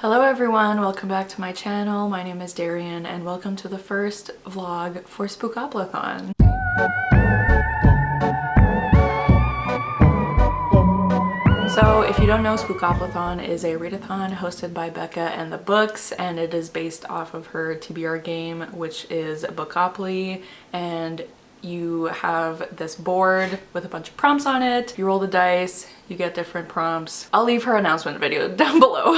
Hello everyone, welcome back to my channel. My name is Darian and welcome to the first vlog for spookoplathon. So if you don't know, spookoplathon is a readathon hosted by Becca and the books, and it is based off of her TBR game, which is Bookopoly, and you have this board with a bunch of prompts on it. You roll the dice, you get different prompts. I'll leave her announcement video down below,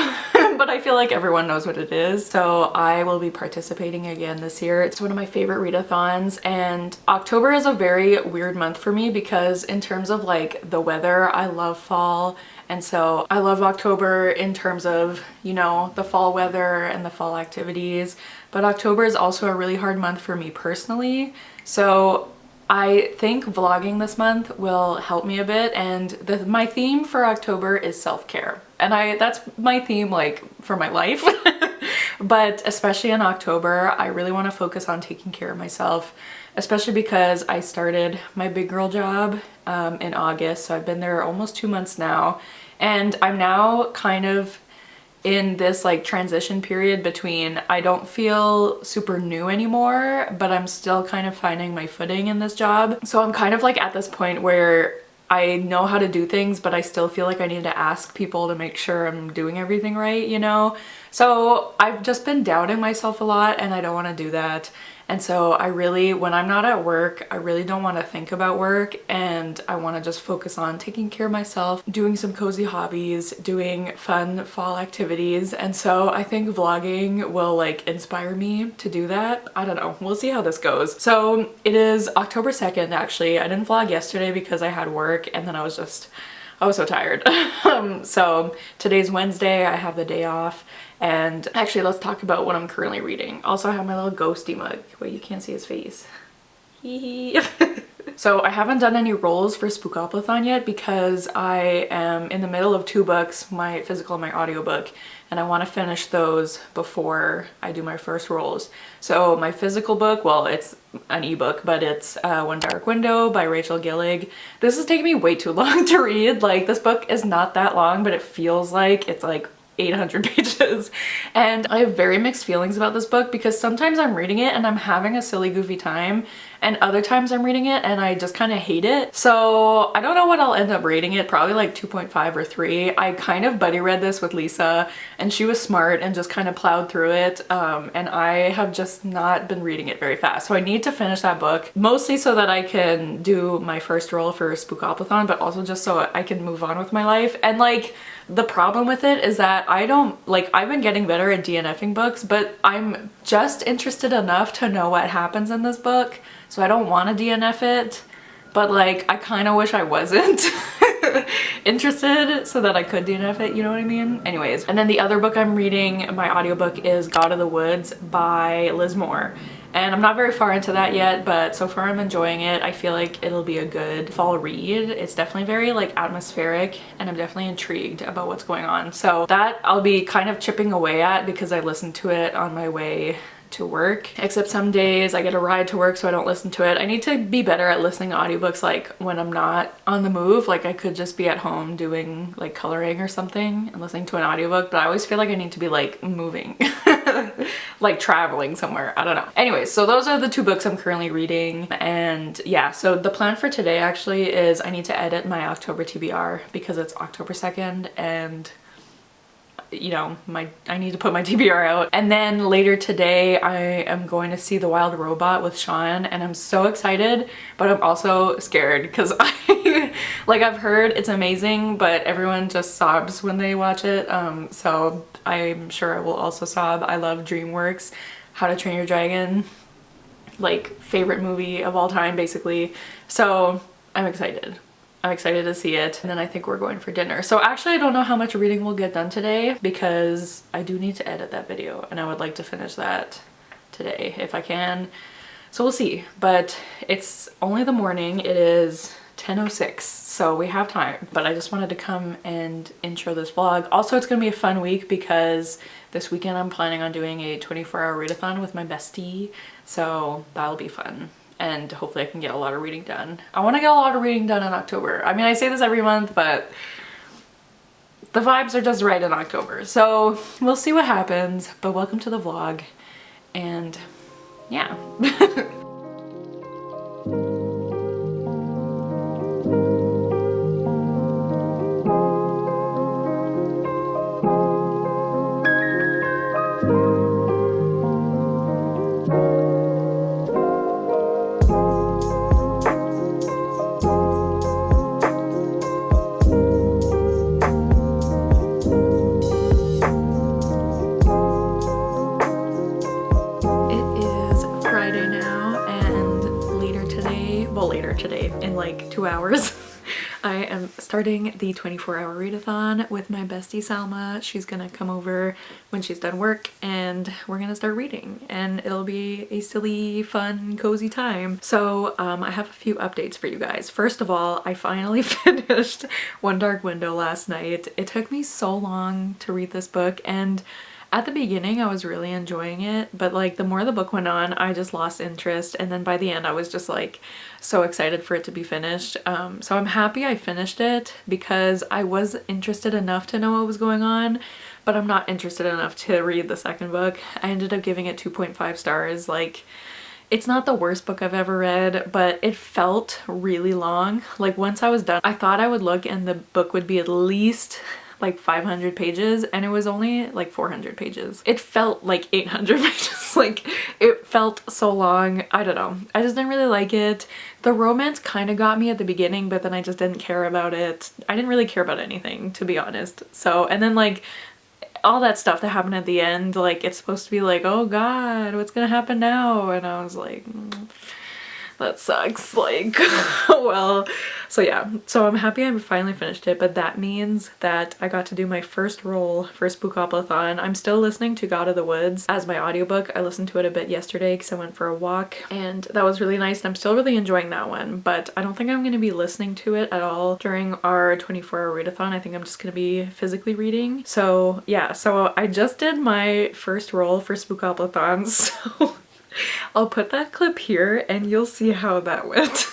but I feel like everyone knows what it is. So I will be participating again this year. It's one of my favorite readathons, and October is a very weird month for me because in terms of like the weather, I love fall. And so I love October in terms of, you know, the fall weather and the fall activities. But October is also a really hard month for me personally. So I think vlogging this month will help me a bit, and my theme for October is self-care. And that's my theme like for my life. But especially in October, I really want to focus on taking care of myself, especially because I started my big girl job in August. So I've been there almost 2 months now, and I'm now kind of in this like transition period between I don't feel super new anymore, but I'm still kind of finding my footing in this job. So I'm kind of like at this point where I know how to do things, but I still feel like I need to ask people to make sure I'm doing everything right, you know? So I've just been doubting myself a lot, and I don't want to do that. And so I really, when I'm not at work, I really don't want to think about work, and I want to just focus on taking care of myself, doing some cozy hobbies, doing fun fall activities. And so I think vlogging will like inspire me to do that. I don't know, we'll see how this goes. So it is October 2nd actually. I didn't vlog yesterday because I had work, and then I was so tired. So today's Wednesday, I have the day off, and actually let's talk about what I'm currently reading. Also I have my little ghosty mug. Wait, you can't see his face. So I haven't done any rolls for spookoplathon yet because I am in the middle of 2 books, my physical and my audiobook, and I want to finish those before I do my first rolls. So my physical book, well, it's an ebook, but it's One Dark Window by Rachel Gillig. This is taking me way too long to read. Like, this book is not that long, but it feels like it's like 800 pages. And I have very mixed feelings about this book because sometimes I'm reading it and I'm having a silly goofy time, and other times I'm reading it and I just kind of hate it. So I don't know what I'll end up rating it, probably like 2.5 or 3. I kind of buddy read this with Lisa, and she was smart and just kind of plowed through it, and I have just not been reading it very fast. So I need to finish that book, mostly so that I can do my first roll for spookoplathon, but also just so I can move on with my life. And like, the problem with it is that I've been getting better at DNFing books, but I'm just interested enough to know what happens in this book, so I don't want to DNF it, but like I kind of wish I wasn't interested so that I could DNF it, you know what I mean? Anyways, and then the other book I'm reading, my audiobook, is God of the Woods by Liz Moore. And I'm not very far into that yet, but so far I'm enjoying it. I feel like it'll be a good fall read. It's definitely very like atmospheric, and I'm definitely intrigued about what's going on. So that I'll be kind of chipping away at because I listened to it on my way to work, except some days I get a ride to work so I don't listen to it. I need to be better at listening to audiobooks like when I'm not on the move. Like, I could just be at home doing like coloring or something and listening to an audiobook, but I always feel like I need to be like moving like traveling somewhere. I don't know. Anyways, so those are the 2 books I'm currently reading. And yeah, so the plan for today actually is I need to edit my October TBR because it's October 2nd, and you know, I need to put my TBR out. And then later today I am going to see The Wild Robot with Sean, and I'm so excited, but I'm also scared because I've heard it's amazing, but everyone just sobs when they watch it. So I'm sure I will also sob. I love DreamWorks, How to Train Your Dragon, like favorite movie of all time basically. So I'm excited. I'm excited to see it, and then I think we're going for dinner. So actually I don't know how much reading we'll get done today because I do need to edit that video, and I would like to finish that today if I can. So we'll see, but it's only the morning. It is 10:06, so we have time, but I just wanted to come and intro this vlog. Also, it's gonna be a fun week because this weekend I'm planning on doing a 24-hour readathon with my bestie, so that'll be fun. And hopefully I can get a lot of reading done. I want to get a lot of reading done in October. I mean, I say this every month, but the vibes are just right in October. So we'll see what happens, but welcome to the vlog. And yeah. In like 2 hours I am starting the 24-hour readathon with my bestie Salma. She's gonna come over when she's done work and we're gonna start reading, and it'll be a silly, fun, cozy time. So I have a few updates for you guys. First of all, I finally finished One Dark Window last night. It took me so long to read this book, and at the beginning I was really enjoying it, but like the more the book went on I just lost interest, and then by the end I was just like so excited for it to be finished. So I'm happy I finished it because I was interested enough to know what was going on, but I'm not interested enough to read the second book. I ended up giving it 2.5 stars. Like, it's not the worst book I've ever read, but it felt really long. Like once I was done, I thought I would look and the book would be at least like 500 pages, and it was only like 400 pages. It felt like 800 pages. Like, it felt so long. I don't know. I just didn't really like it. The romance kind of got me at the beginning, but then I just didn't care about it. I didn't really care about anything, to be honest. So, and then like all that stuff that happened at the end, like it's supposed to be like, oh god, what's gonna happen now? And I was like, that sucks. Like, well, so yeah, so I'm happy I finally finished it, but that means that I got to do my first roll for spookoplathon. I'm still listening to God of the Woods as my audiobook. I listened to it a bit yesterday because I went for a walk, and that was really nice, and I'm still really enjoying that one, but I don't think I'm going to be listening to it at all during our 24-hour readathon. I think I'm just going to be physically reading. So yeah, so I just did my first roll for spookoplathon, so I'll put that clip here and you'll see how that went.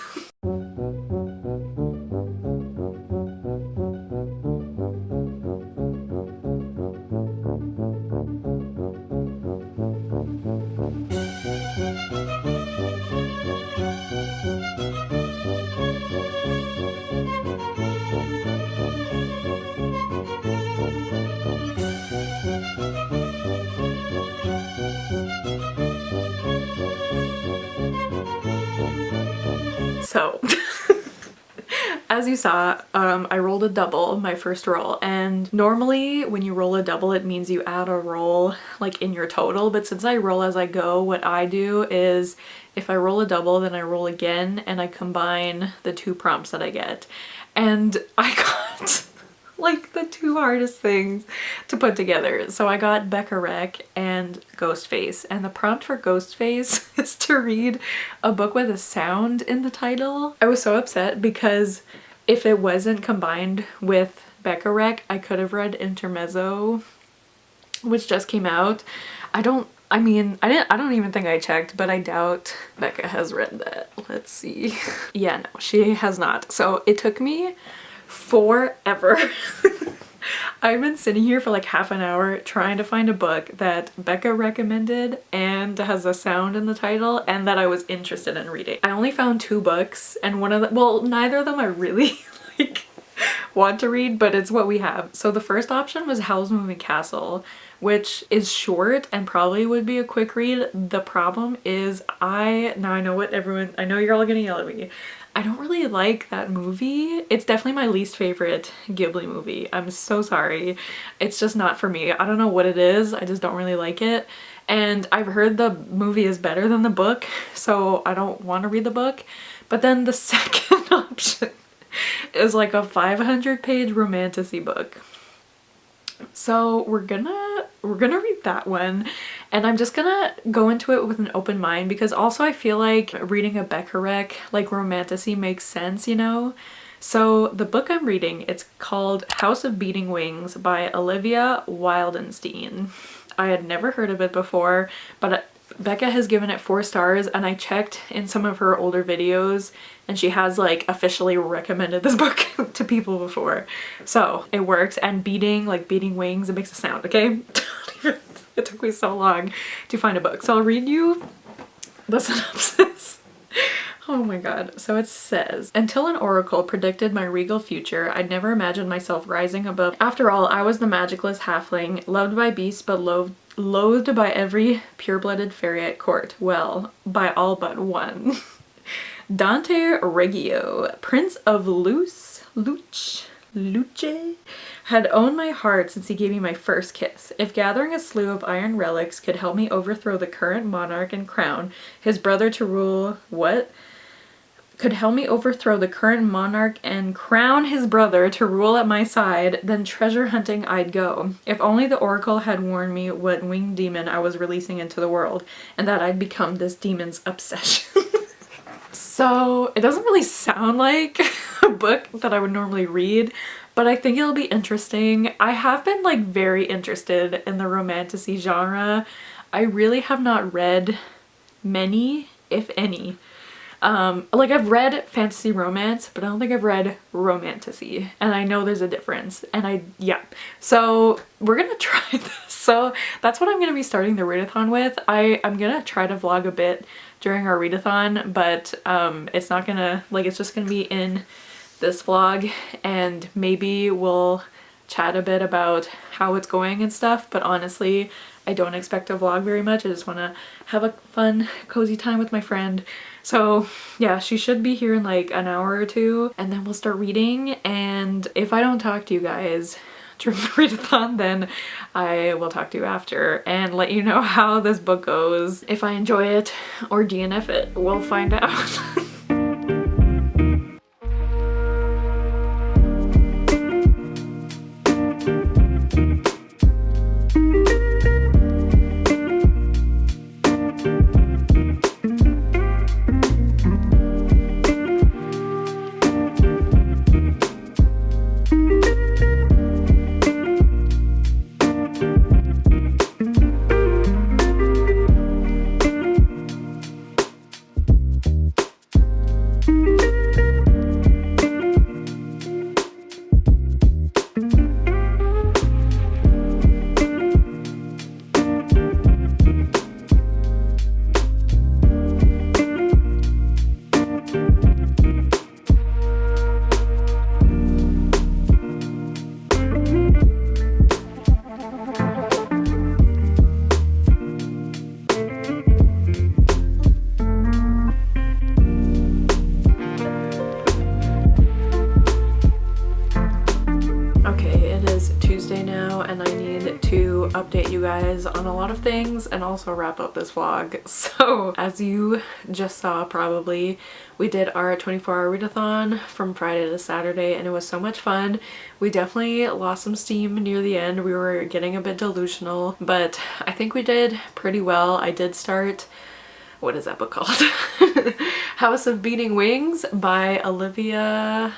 So, as you saw, I rolled a double, my first roll, and normally when you roll a double it means you add a roll like in your total, but since I roll as I go, what I do is if I roll a double then I roll again and I combine the two prompts that I get. And I got like the two hardest things to put together. So I got Becca and Ghostface, and the prompt for Ghostface is to read a book with a sound in the title. I was so upset because if it wasn't combined with Becca I could have read Intermezzo, which just came out. I don't even think I checked, but I doubt Becca has read that. Let's see. Yeah, no, she has not. So it took me forever. I've been sitting here for like half an hour trying to find a book that Becca recommended and has a sound in the title and that I was interested in reading. I only found 2 books, and one of them, well, neither of them I really like want to read, but it's what we have. So the first option was Howl's Moving Castle, which is short and probably would be a quick read. The problem is I know you're all gonna yell at me. I don't really like that movie. It's definitely my least favorite Ghibli movie. I'm so sorry. It's just not for me. I don't know what it is. I just don't really like it. And I've heard the movie is better than the book, so I don't want to read the book. But then the second option is like a 500-page romantasy book. So we're gonna read that one, and I'm just gonna go into it with an open mind because also I feel like reading a Becca like romantasy makes sense, you know? So the book I'm reading, it's called House of Beating Wings by Olivia Wildenstein. I had never heard of it before, but Becca has given it 4 stars, and I checked in some of her older videos and she has like officially recommended this book to people before. So it works. And beating wings, it makes a sound, okay? It took me so long to find a book. So I'll read you the synopsis. Oh my god. So it says, until an oracle predicted my regal future, I'd never imagined myself rising above. After all, I was the magicless halfling, loved by beasts but loathed by every pure-blooded fairy at court. Well, by all but one. Dante Reggio, Prince of Luce, had owned my heart since he gave me my first kiss. If gathering a slew of iron relics could help me overthrow the current monarch and crown his brother to rule... What? Could help me overthrow the current monarch and crown his brother to rule at my side, then treasure hunting I'd go. If only the oracle had warned me what winged demon I was releasing into the world, and that I'd become this demon's obsession. So it doesn't really sound like a book that I would normally read, but I think it'll be interesting. I have been like very interested in the romantasy genre. I really have not read many, if any. Like I've read fantasy romance, but I don't think I've read romantasy, and I know there's a difference, and yeah. So we're gonna try this. So that's what I'm gonna be starting the readathon with. I'm gonna try to vlog a bit during our readathon, but it's not gonna, like, it's just gonna be in this vlog, and maybe we'll chat a bit about how it's going and stuff, but honestly, I don't expect to vlog very much. I just want to have a fun, cozy time with my friend. So yeah, she should be here in like an hour or two, and then we'll start reading. And if I don't talk to you guys during the readathon, then I will talk to you after and let you know how this book goes. If I enjoy it or DNF it, we'll find out. Update you guys on a lot of things and also wrap up this vlog. So as you just saw probably, we did our 24-hour readathon from Friday to Saturday, and it was so much fun. We definitely lost some steam near the end. We were getting a bit delusional, but I think we did pretty well. I did start, what is that book called? House of Beating Wings by Olivia...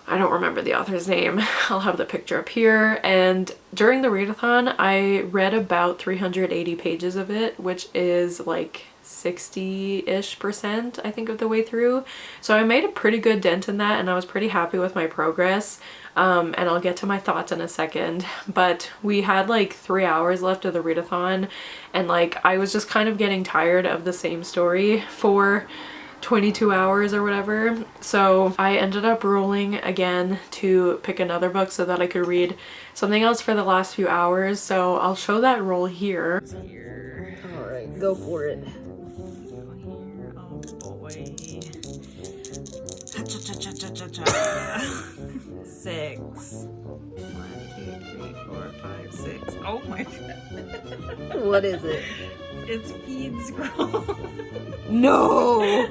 I don't remember the author's name. I'll have the picture up here. And during the readathon, I read about 380 pages of it, which is like 60-ish% I think of the way through. So I made a pretty good dent in that, and I was pretty happy with my progress. And I'll get to my thoughts in a second. But we had like 3 hours left of the readathon, and like I was just kind of getting tired of the same story for 22 hours or whatever. So I ended up rolling again to pick another book so that I could read something else for the last few hours. So I'll show that roll here. Alright, go for it. Oh boy. 6. 1, 2, 3, 4, 5, 6. Oh my god. What is it? It's Feed Scroll. No!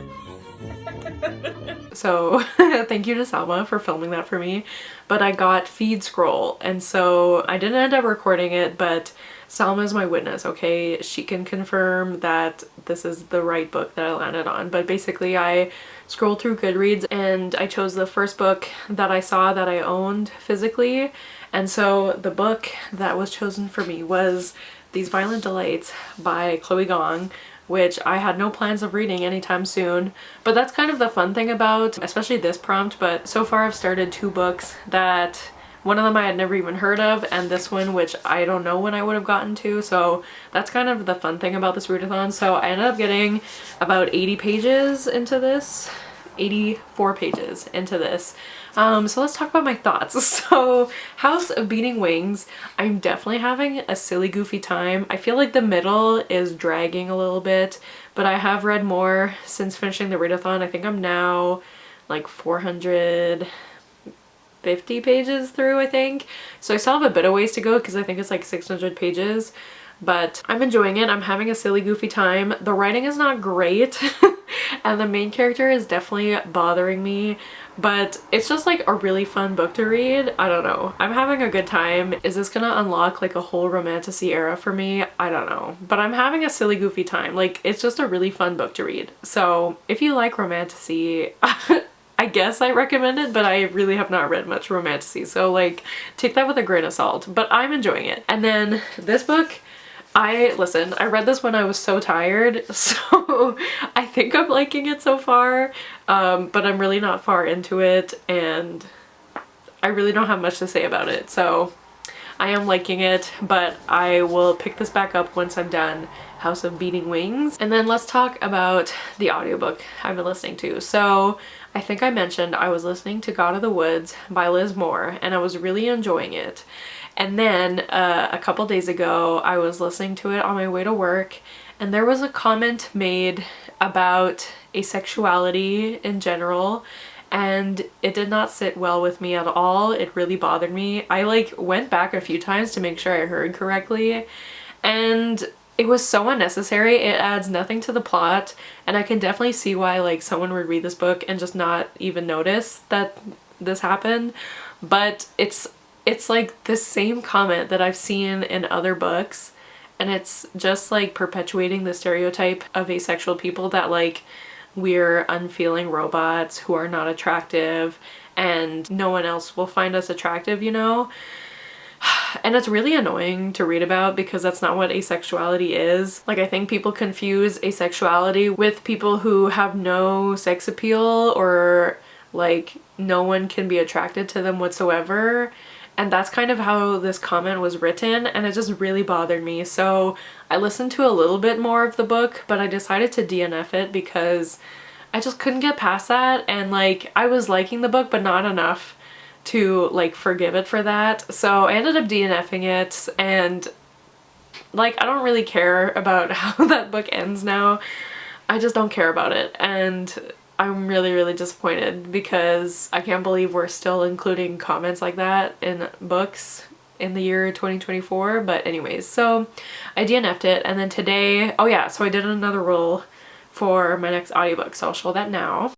So thank you to Salma for filming that for me, but I got Feed Scroll, and so I didn't end up recording it, but Salma's my witness, okay? She can confirm that this is the right book that I landed on. But basically I scrolled through Goodreads and I chose the first book that I saw that I owned physically, And so the book that was chosen for me was These Violent Delights by Chloe Gong, which I had no plans of reading anytime soon. But that's kind of the fun thing about, especially this prompt, but so far I've started 2 books that one of them I had never even heard of, and this one which I don't know when I would have gotten to, so that's kind of the fun thing about this readathon. So I ended up getting about 80 pages into this, 84 pages into this. So let's talk about my thoughts. So House of Beating Wings, I'm definitely having a silly goofy time. I feel like the middle is dragging a little bit, but I have read more since finishing the readathon. I think I'm now like 450 pages through, I think. So I still have a bit of ways to go because I think it's like 600 pages, but I'm enjoying it. I'm having a silly goofy time. The writing is not great and the main character is definitely bothering me, but it's just like a really fun book to read. I don't know. I'm having a good time. Is this gonna unlock like a whole romantasy era for me? I don't know. But I'm having a silly goofy time. Like, it's just a really fun book to read. So if you like romantasy, I guess I recommend it, but I really have not read much romantasy, so like take that with a grain of salt, but I'm enjoying it. And then this book, I read this when I was so tired, so I think I'm liking it so far, but I'm really not far into it and I really don't have much to say about it. So I am liking it, but I will pick this back up once I'm done House of Beating Wings. And then let's talk about the audiobook I've been listening to. So I think I mentioned I was listening to God of the Woods by Liz Moore and I was really enjoying it. And then a couple days ago I was listening to it on my way to work and there was a comment made about asexuality in general, and it did not sit well with me at all. It really bothered me. I like went back a few times to make sure I heard correctly, and it was so unnecessary. It adds nothing to the plot, and I can definitely see why like someone would read this book and just not even notice that this happened. But it's like the same comment that I've seen in other books, and it's just like perpetuating the stereotype of asexual people that like we're unfeeling robots who are not attractive and no one else will find us attractive, you know? And it's really annoying to read about because that's not what asexuality is. Like, I think people confuse asexuality with people who have no sex appeal or like no one can be attracted to them whatsoever. And that's kind of how this comment was written, and it just really bothered me. So I listened to a little bit more of the book, but I decided to DNF it because I just couldn't get past that, and like I was liking the book but not enough to like forgive it for that. So I ended up DNFing it, and like I don't really care about how that book ends now. I just don't care about it, and I'm really, really disappointed because I can't believe we're still including comments like that in books in the year 2024. But anyways, so I DNF'd it, and then today, oh yeah, so I did another roll for my next audiobook, so I'll show that now.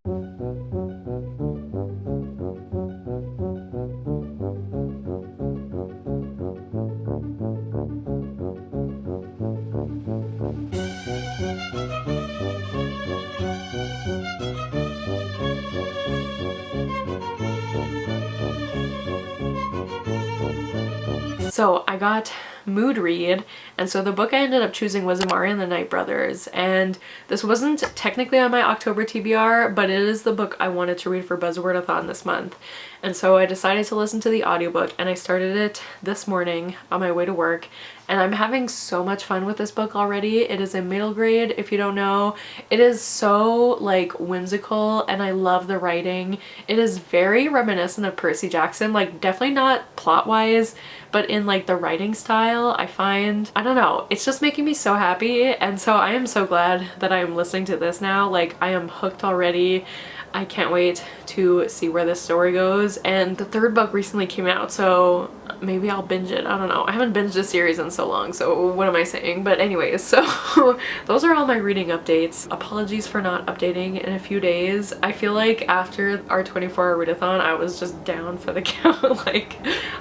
So I got Mood Read, and so the book I ended up choosing was Amari and the Night Brothers, and this wasn't technically on my October TBR, but it is the book I wanted to read for Buzzwordathon this month. And so I decided to listen to the audiobook, and I started it this morning on my way to work, and I'm having so much fun with this book already. It is a middle grade, if you don't know. It is so like whimsical, and I love the writing. It is very reminiscent of Percy Jackson, like definitely not plot-wise, but in like the writing style. I find, I don't know, it's just making me so happy, and so I am so glad that I am listening to this now. Like, I am hooked already. I can't wait to see where this story goes, and the third book recently came out, so maybe I'll binge it. I don't know. I haven't binged a series in so long, so what am I saying? But anyways, so those are all my reading updates. Apologies for not updating in a few days. I feel like after our 24-hour readathon, I was just down for the count. Like,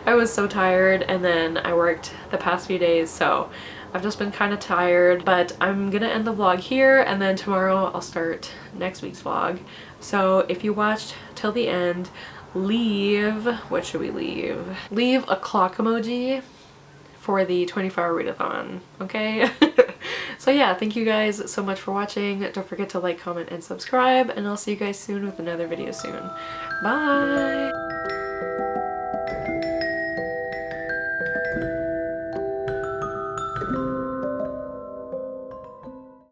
I was so tired, and then I worked the past few days, so I've just been kind of tired. But I'm gonna end the vlog here, and then tomorrow I'll start next week's vlog. So if you watched till the end, leave, what should we leave? Leave a clock emoji for the 24-hour readathon, okay? So yeah, thank you guys so much for watching. Don't forget to like, comment, and subscribe, and I'll see you guys soon with another video soon. Bye!